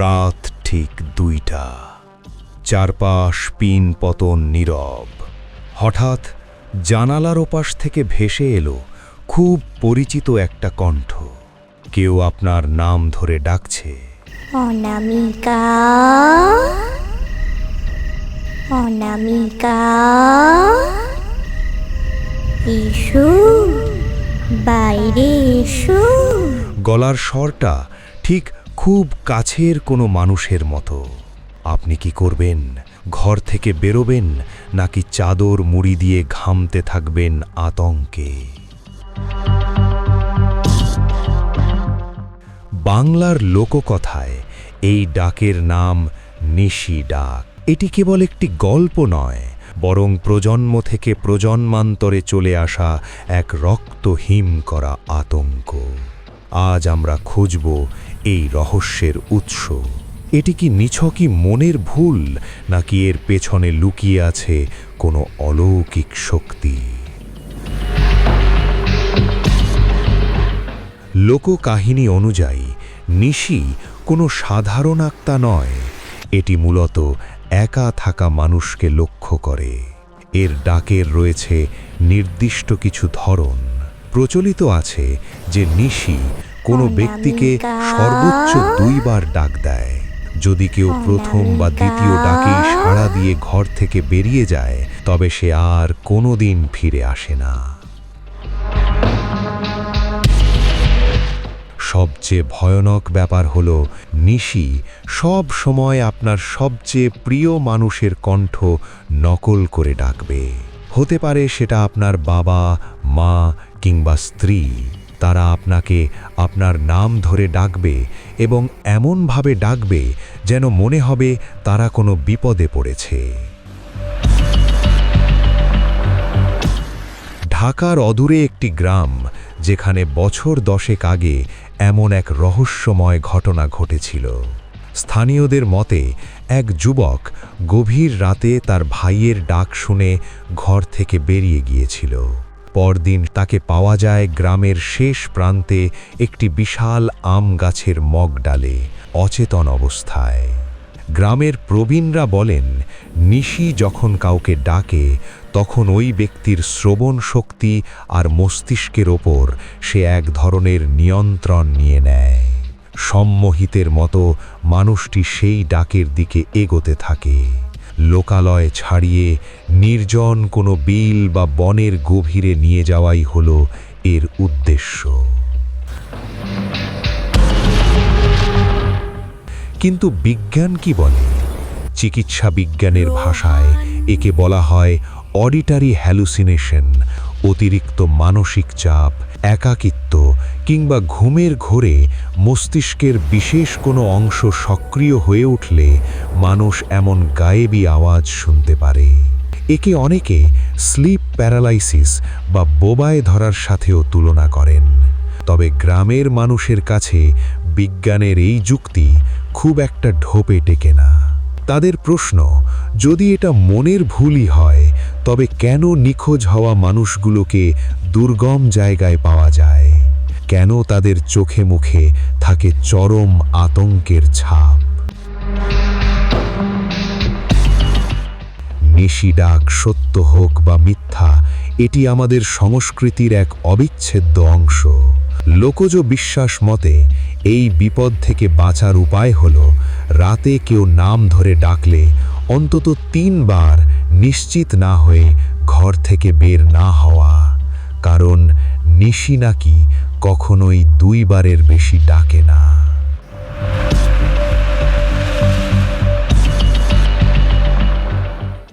রাত ঠিক ২টা। চারপাশ পিন পতন নীরব। হঠাৎ জানালার ওপাশ থেকে ভেসে এলো খুব পরিচিত একটা কণ্ঠ। কেউ আপনার নাম ধরে ডাকছে। অনামিকা, অনামিকা, এসো, বাইরে এসো। গলার স্বরটা ঠিক খুব কাছের কোনো মানুষের মতো। আপনি কি করবেন? ঘর থেকে বেরোবেন নাকি চাদর মুড়ি দিয়ে ঘামতে থাকবেন আতঙ্কে? বাংলার লোককথায় এই ডাকের নাম নিশি ডাক। এটি কেবল একটি গল্প নয়, বরং প্রজন্ম থেকে প্রজন্মান্তরে চলে আসা এক রক্তহিম করা আতঙ্ক। আজ আমরা খুঁজব এই রহস্যের উৎস। এটি কি নিছকই মনের ভুল, নাকি এর পেছনে লুকিয়ে আছে কোনো অলৌকিক শক্তি? লোককাহিনী অনুযায়ী নিশি কোনো সাধারণ আত্মা নয়। এটি মূলত একা থাকা মানুষকে লক্ষ্য করে। এর ডাকের রয়েছে নির্দিষ্ট কিছু ধরন। প্রচলিত আছে যে নিশি কোনো ব্যক্তিকে সর্বোচ্চ 2 বার ডাক দেয়। যদি কেউ প্রথম বা দ্বিতীয় ডাকেই সাড়া দিয়ে ঘর থেকে বেরিয়ে যায়, তবে সে আর কোনোদিন ফিরে আসে না। সবচেয়ে ভয়ানক ব্যাপার হলো, নিশি সব সময় আপনার সবচেয়ে প্রিয় মানুষের কণ্ঠ নকল করে ডাকবে। হতে পারে সেটা আপনার বাবা, মা কিংবা স্ত্রী। তারা আপনাকে আপনার নাম ধরে ডাকবে এবং এমনভাবে ডাকবে যেন মনে হবে তারা কোনো বিপদে পড়েছে। ঢাকার অদূরে একটি গ্রাম, যেখানে বছর 10 আগে এমন এক রহস্যময় ঘটনা ঘটেছিল। স্থানীয়দের মতে, এক যুবক গভীর রাতে তার ভাইয়ের ডাক শুনে ঘর থেকে বেরিয়ে গিয়েছিল। পরদিন তাকে পাওয়া যায় গ্রামের শেষ প্রান্তে একটি বিশাল আম গাছের মগডালে, অচেতন অবস্থায়। গ্রামের প্রবীণরা বলেন, নিশি যখন কাউকে ডাকে, তখন ওই ব্যক্তির শ্রবণ শক্তি আর মস্তিষ্কের ওপর সে এক ধরনের নিয়ন্ত্রণ নিয়ে নেয়। সম্মোহিতের মতো মানুষটি সেই ডাকের দিকে এগোতে থাকে। লোকালয় ছাড়িয়ে নির্জন কোনো বিল বা বনের গভীরে নিয়ে যাওয়াই হলো এর উদ্দেশ্য। কিন্তু বিজ্ঞান কি বলে? চিকিৎসা বিজ্ঞানের ভাষায় একে বলা হয় অডিটারি হ্যালুসিনেশন। অতিরিক্ত মানসিক চাপ, একাকিত্ব কিংবা ঘুমের ঘোরে মস্তিষ্কের বিশেষ কোনো অংশ সক্রিয় হয়ে উঠলে মানুষ এমন গায়েবী আওয়াজ শুনতে পারে। একে অনেকে স্লিপ প্যারালাইসিস বা বোবায় ধরার সাথেও তুলনা করেন। তবে গ্রামের মানুষের কাছে বিজ্ঞানের এই যুক্তি খুব একটা ঢোপে টেকে না। তাদের প্রশ্ন, যদি এটা মনের ভুলই হয়, তবে কেন নিখোঁজ হওয়া মানুষগুলোকে দুর্গম জায়গায় পাওয়া যায়? কেন তাদের চোখে মুখে থাকে চরম আতঙ্কের ছাপ? নিশি ডাক সত্য হোক বা মিথ্যা, এটি আমাদের সংস্কৃতির এক অবিচ্ছেদ্য অংশ। লোকজ বিশ্বাস মতে এই বিপদ থেকে বাঁচার উপায় হল, রাতে কেউ নাম ধরে ডাকলে অন্তত 3 বার নিশ্চিত না হয়ে ঘর থেকে বের না হওয়া। কারণ নিশি নাকি কখনোই 2 বারের বেশি ডাকে না।